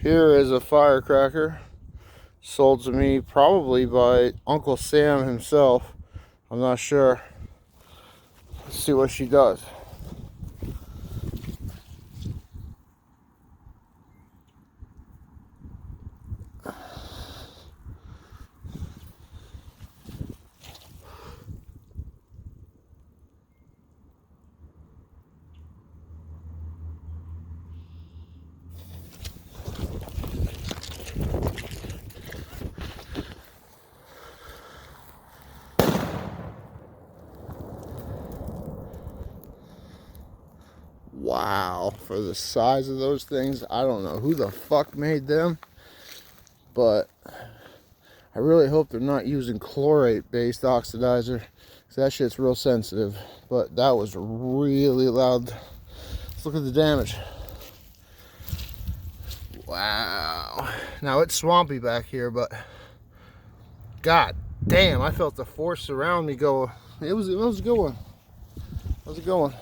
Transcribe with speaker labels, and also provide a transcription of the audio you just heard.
Speaker 1: Here is a firecracker sold to me probably by Uncle Sam himself. I'm not sure. Let's see what she does. Wow, for the size of those things, I don't know who the fuck made them, but I really hope they're not using chlorate-based oxidizer, because that shit's real sensitive. But that was really loud. Let's look at the damage. Wow. Now it's swampy back here, but god damn, I felt the force around me go. It was a good one. How's it going?